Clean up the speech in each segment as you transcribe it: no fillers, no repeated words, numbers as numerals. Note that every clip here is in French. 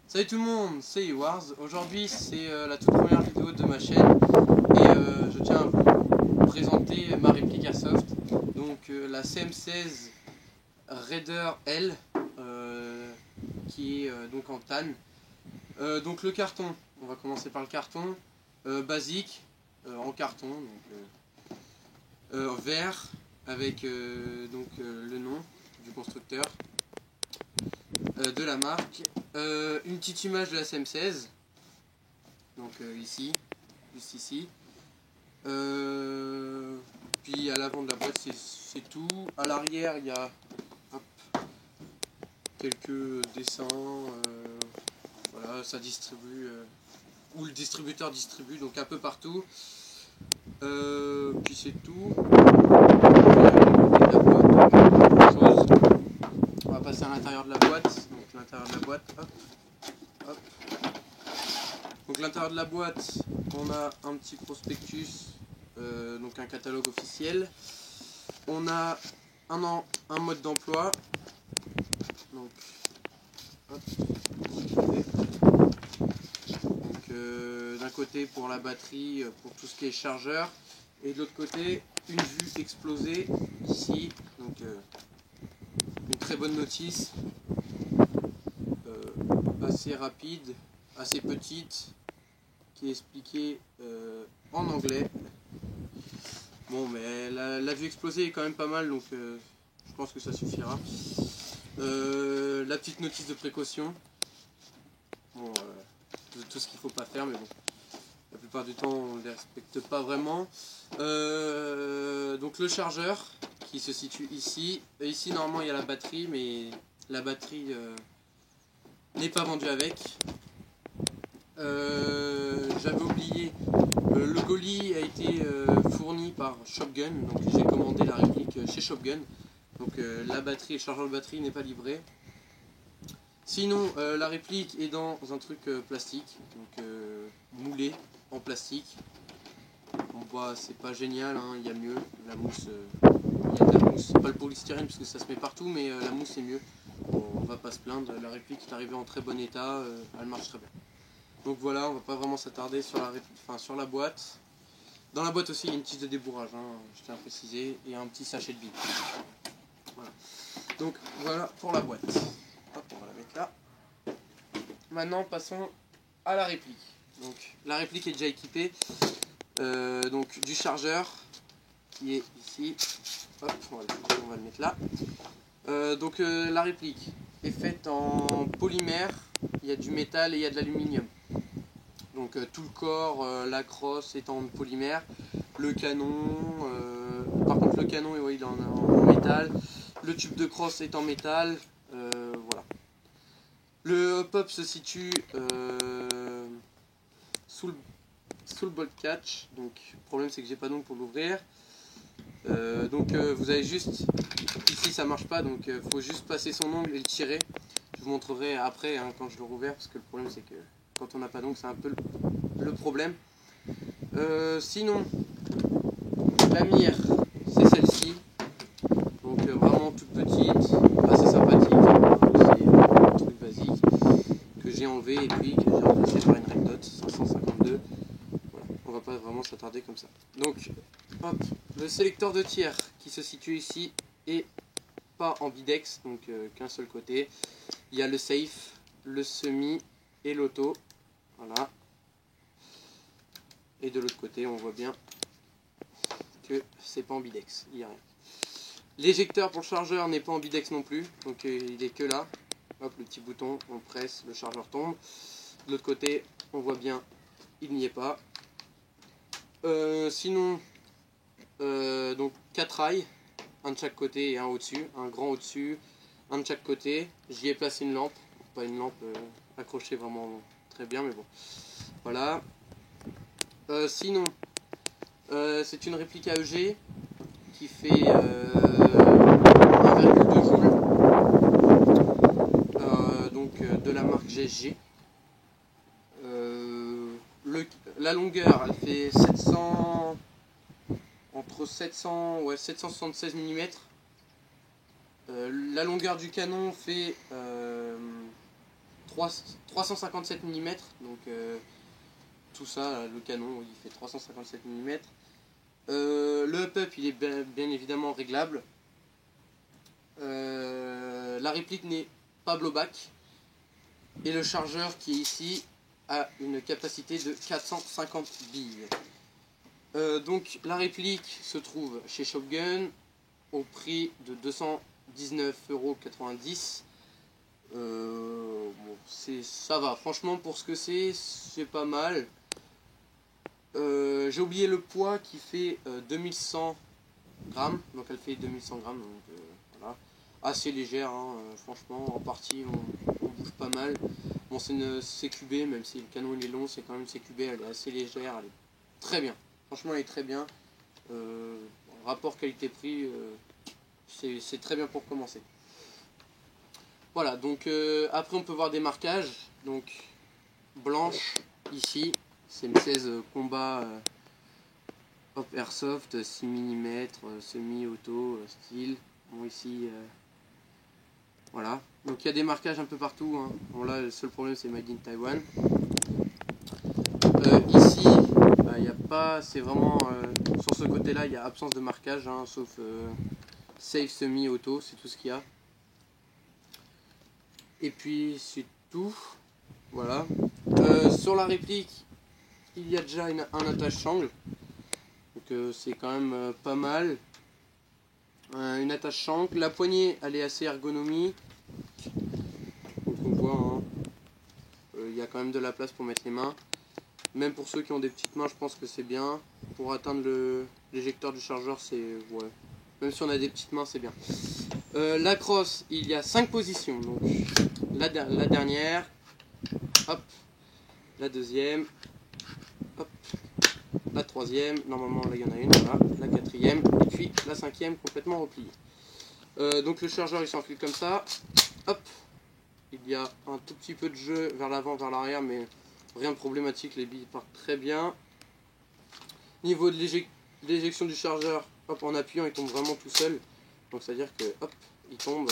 Salut tout le monde, c'est Wars. Aujourd'hui c'est la toute première vidéo de ma chaîne et je tiens à vous présenter ma réplique Airsoft. Donc la CM16 Raider L qui est donc en tanne. Donc le carton, on va commencer par le carton basique en carton, donc vert avec le nom du constructeur. De la marque, une petite image de la CM16, donc ici, juste ici, puis à l'avant de la boîte c'est tout, à l'arrière il y a quelques dessins, voilà, ça distribue, ou le distributeur distribue, donc un peu partout, puis c'est tout. On va passer à l'intérieur de la boîte, donc l'intérieur de la boîte, hop, hop. Donc l'intérieur de la boîte, on a un petit prospectus, donc un catalogue officiel. On a un mode d'emploi. Donc, d'un côté pour la batterie, pour tout ce qui est chargeur, et de l'autre côté une vue explosée ici. Donc une très bonne notice, assez rapide, assez petite, qui est expliquée en anglais. Bon, mais la vue explosée est quand même pas mal, donc je pense que ça suffira. La petite notice de précaution. Bon, tout ce qu'il faut pas faire, mais bon, la plupart du temps on ne les respecte pas vraiment. Donc le chargeur qui se situe ici. Ici normalement il y a la batterie, mais la batterie n'est pas vendue avec. J'avais oublié, le colis a été fourni par Shopgun, donc j'ai commandé la réplique chez Shopgun. Donc la batterie et le chargeur de batterie n'est pas livré. Sinon la réplique est dans un truc plastique, donc moulé en plastique. On voit, c'est pas génial, hein, il y a mieux, la mousse, il y a de la mousse, pas le polystyrène parce que ça se met partout, mais la mousse est mieux. Bon, on va pas se plaindre, la réplique est arrivée en très bon état, elle marche très bien. Donc voilà, on va pas vraiment s'attarder sur sur la boîte. Dans la boîte aussi il y a une tige de débourrage, hein, je tiens à préciser, et un petit sachet de billes. Voilà. Donc voilà pour la boîte. Hop, on va la mettre là. Maintenant passons à la réplique. Donc la réplique est déjà équipée donc du chargeur qui est ici. Hop, on va le mettre là. Donc la réplique est faite en polymère, il y a du métal et il y a de l'aluminium. Donc tout le corps, la crosse est en polymère. Le canon, par contre le canon il est en métal. Le tube de crosse est en métal. Voilà. Le pop se situe sous le bolt catch. Donc le problème c'est que j'ai pas d'ongle pour l'ouvrir. Vous avez juste, ici ça marche pas, donc faut juste passer son ongle et le tirer. Je vous montrerai après hein, quand je l'aurai ouvert, parce que le problème c'est que quand on n'a pas d'ongle c'est un peu le problème. Sinon la mire c'est celle-ci, donc vraiment toute petite, assez sympathique, c'est un truc basique que j'ai enlevé et puis que j'ai remplacé par une Red Dot 552. Voilà, on va pas vraiment s'attarder comme ça. Donc hop, le sélecteur de tir qui se situe ici est pas en bidex, donc qu'un seul côté. Il y a le safe, le semi et l'auto. Voilà. Et de l'autre côté, on voit bien que c'est pas en bidex, il n'y a rien. L'éjecteur pour le chargeur n'est pas en bidex non plus, donc il est que là. Hop, le petit bouton, on presse, le chargeur tombe. De l'autre côté, on voit bien, il n'y est pas. Sinon, donc 4 rails, un de chaque côté et un au-dessus, un grand au-dessus, un de chaque côté. J'y ai placé une lampe, pas une lampe accrochée vraiment très bien, mais bon. Voilà. Sinon, c'est une réplique AEG qui fait 1,2 joules, de la marque GSG. La longueur, elle fait 700, entre 700, ouais, 776 mm. La longueur du canon fait 357 mm, donc tout ça, le canon il fait 357 mm. Le up-up il est bien évidemment réglable. La réplique n'est pas blowback. Et le chargeur qui est ici a une capacité de 450 billes. Donc la réplique se trouve chez Shopgun au prix de 219,90 €. Bon, ça va, franchement pour ce que c'est pas mal. J'ai oublié le poids qui fait 2100 grammes, donc elle fait 2100 grammes, donc voilà. Assez légère, hein, franchement en partie on bouge pas mal. Bon, c'est une CQB, même si le canon il est long, c'est quand même une CQB, elle est assez légère, elle est très bien, franchement elle est très bien. Rapport qualité-prix, c'est très bien pour commencer. Voilà, donc après on peut voir des marquages, donc blanche ici, c'est une 16 combat Hop Airsoft, 6 mm, semi-auto, style. Bon ici, voilà. Donc il y a des marquages un peu partout, hein. Bon là le seul problème c'est Made in Taiwan. Ici, il n'y a pas, c'est vraiment, sur ce côté là il y a absence de marquage, hein, sauf safe, semi-auto, c'est tout ce qu'il y a. Et puis c'est tout, voilà. Sur la réplique, il y a déjà un attache-sangle. Donc c'est quand même pas mal. Une attache-sangle. La poignée elle est assez ergonomique. Donc on voit, hein, y a quand même de la place pour mettre les mains. Même pour ceux qui ont des petites mains, je pense que c'est bien. Pour atteindre l'éjecteur du chargeur, c'est... ouais. Même si on a des petites mains, c'est bien. La crosse, il y a 5 positions. Donc la dernière. Hop. La deuxième. Hop. La troisième. Normalement, là, il y en a une. Voilà. La quatrième. Et puis la cinquième, complètement repliée. Donc le chargeur, il s'enfile comme ça. Hop. Il y a un tout petit peu de jeu vers l'avant, vers l'arrière, mais rien de problématique, les billes partent très bien. Niveau de l'éjection du chargeur, hop, en appuyant il tombe vraiment tout seul. Donc c'est à dire que hop, il tombe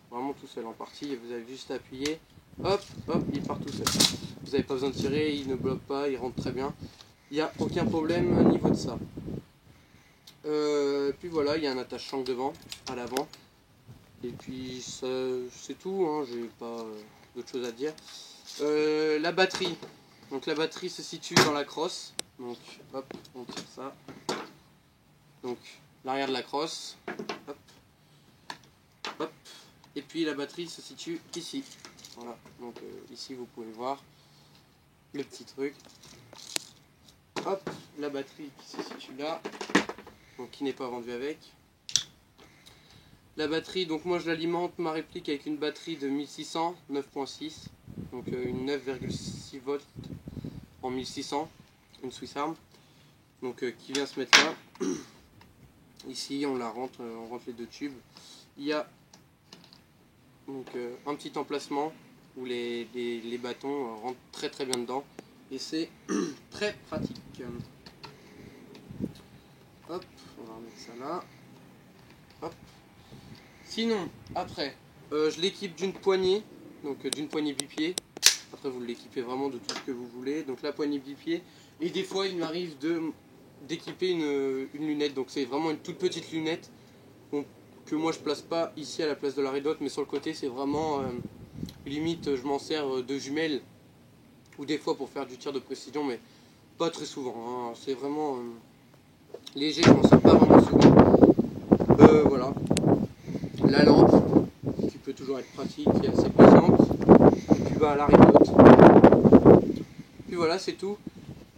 vraiment tout seul en partie, vous avez juste à appuyer, hop, hop, il part tout seul. Vous n'avez pas besoin de tirer, il ne bloque pas, il rentre très bien. Il n'y a aucun problème au niveau de ça. Puis voilà, il y a un attache-sangle devant, à l'avant. Et puis c'est tout, hein, j'ai pas d'autre chose à dire. La batterie. Donc la batterie se situe dans la crosse. Donc hop, on tire ça. Donc l'arrière de la crosse. Hop. Hop. Et puis la batterie se situe ici. Voilà. Donc ici vous pouvez voir le petit truc. Hop, la batterie qui se situe là. Donc qui n'est pas vendue avec. La batterie, donc moi je l'alimente ma réplique avec une batterie de 1600 9.6, donc une 9,6 volts en 1600, une Swiss Arm, donc qui vient se mettre là. Ici on la rentre, on rentre les deux tubes. Il y a donc un petit emplacement où les bâtons rentrent très très bien dedans et c'est très pratique. Hop, on va remettre ça là. Hop. Sinon, après, je l'équipe d'une poignée, donc d'une poignée bipied. Après, vous l'équipez vraiment de tout ce que vous voulez. Donc la poignée bipied. Et des fois, il m'arrive d'équiper une lunette. Donc c'est vraiment une toute petite lunette que moi je place pas ici à la place de la ridotte, mais sur le côté, c'est vraiment limite. Je m'en sers de jumelles ou des fois pour faire du tir de précision, mais pas très souvent. Hein. C'est vraiment léger. Je m'en sers pas vraiment souvent. Voilà. La lampe, qui peut toujours être pratique et assez puissante. Et puis bah, la ridotte. Puis voilà, c'est tout.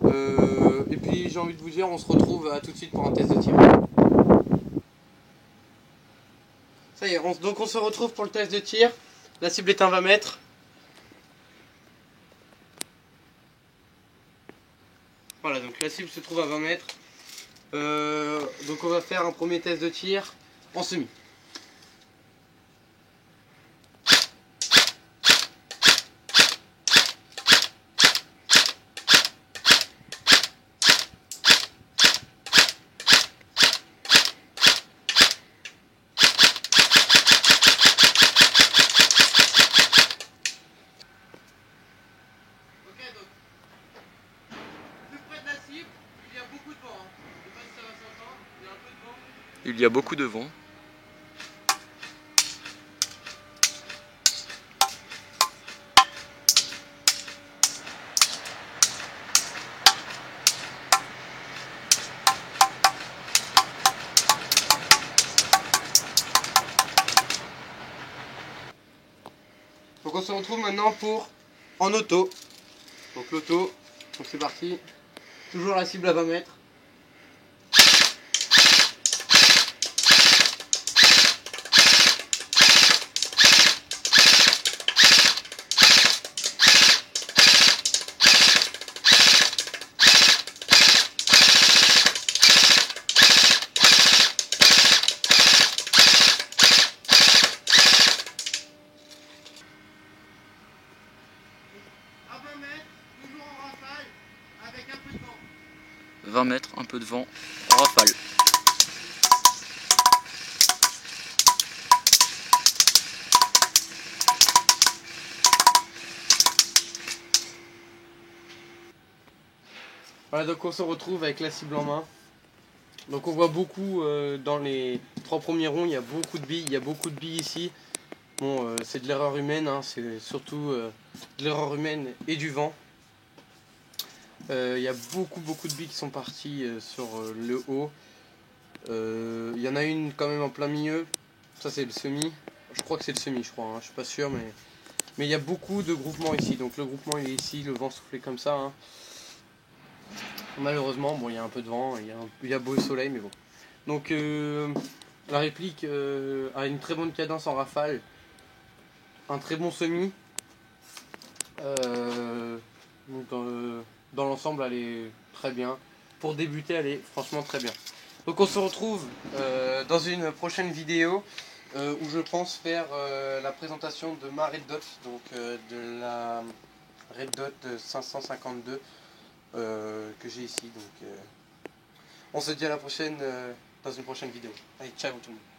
Et puis j'ai envie de vous dire, on se retrouve à tout de suite pour un test de tir. Ça y est, donc on se retrouve pour le test de tir. La cible est un 20 mètres. Voilà, donc la cible se trouve à 20 mètres. Donc on va faire un premier test de tir en semi. Il y a beaucoup de vent. Donc on se retrouve maintenant pour en auto. Donc l'auto, donc c'est parti. Toujours la cible à 20 mètres. À 20 mètres, toujours en rafale, avec un peu de vent. 20 mètres, un peu de vent, en rafale. Voilà, donc on se retrouve avec la cible en main. Donc on voit beaucoup dans les 3 premiers ronds, il y a beaucoup de billes, il y a beaucoup de billes ici. Bon, c'est de l'erreur humaine, hein, c'est surtout de l'erreur humaine et du vent. Il y a beaucoup de billes qui sont parties sur le haut. Il y en a une quand même en plein milieu. Ça c'est le semi. Je crois que c'est le semi, je crois. Hein. Je suis pas sûr, mais il y a beaucoup de groupements ici. Donc le groupement il est ici, le vent soufflait comme ça. Hein. Malheureusement, bon, il y a un peu de vent, il y a beau soleil, mais bon. Donc la réplique a une très bonne cadence en rafale, un très bon semi. Donc, dans l'ensemble, elle est très bien. Pour débuter, elle est franchement très bien. Donc on se retrouve dans une prochaine vidéo où je pense faire la présentation de ma Red Dot, donc de la Red Dot 552 que j'ai ici. Donc on se dit à la prochaine dans une prochaine vidéo. Allez, ciao tout le monde.